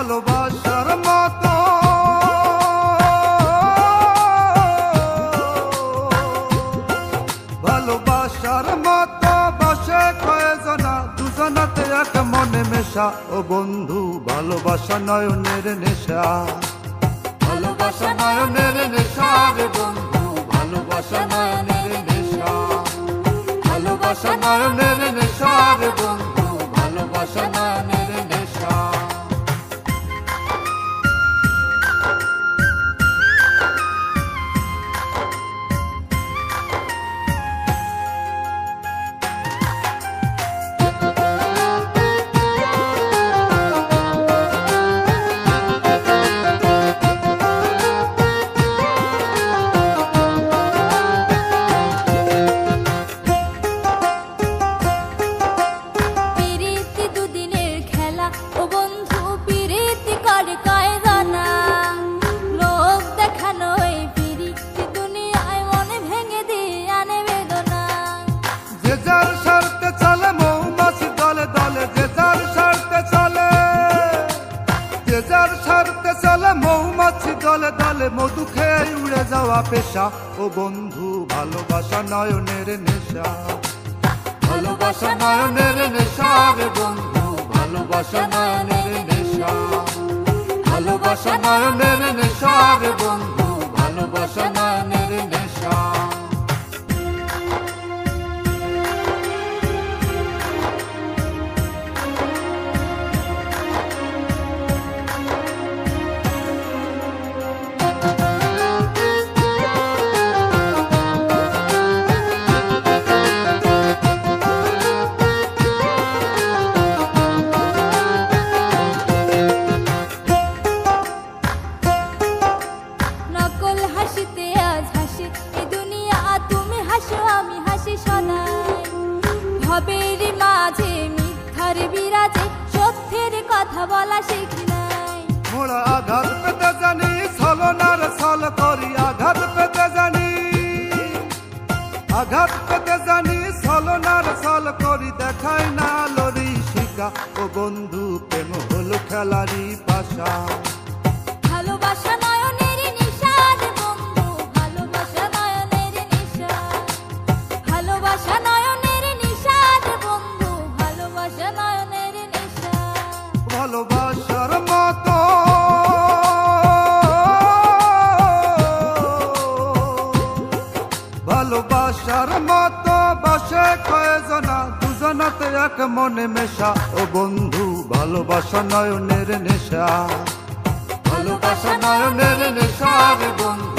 ভালোবাসার মতো ভালোবাসার মতো বসে কয়েকজনা দুজনাতে এক মনে মেশা ও বন্ধু ভালোবাসা নয়নের নেশা ভালোবাসা নয়নের নেশা রে বন্ধু ভালোবাসা নয়নের নেশা ভালোবাসা নয়নের নেশা রে বন্ধু ভালোবাসা নয়নের নেশা মৌমাছি দলে দলে মধু খেয়ে উড়ে যাওয়া পেশা ও বন্ধু ভালোবাসা নয়নের নেশা ভালোবাসা নয়নের নেশা রে বন্ধু ভালোবাসা নয়নের নেশা ভালোবাসা নয়নের নেশা রে বন্ধু ভালোবাসা নয়নের নেশা ভবের মাঝে মিথ্যার বিরাজে সত্যের কথা বলা শিখি নাই মোরা আঘাত পেতে জানি ছলনার ছল করি আঘাত পেতে জানি আঘাত পেতে জানি ছলনার ছল করি দেখাই না লরি শিকা ও বন্ধু প্রেম হলো খেলারি পাশা ভালোবাসা নয়নের নেশা রে বন্ধু ভালোবাসা নয়নের নেশা ভালোবাসা নয়নের নেশা রে বন্ধু ভালোবাসা নয়নের নেশা ভালোবাসার মতো ভালোবাসার মতো বসে কয়েকজনা দুজনাতে এক মনে মেশা ও বন্ধু ভালোবাসা নয়নের নেশা ভালোবাসা নয়নের নেশা রে বন্ধু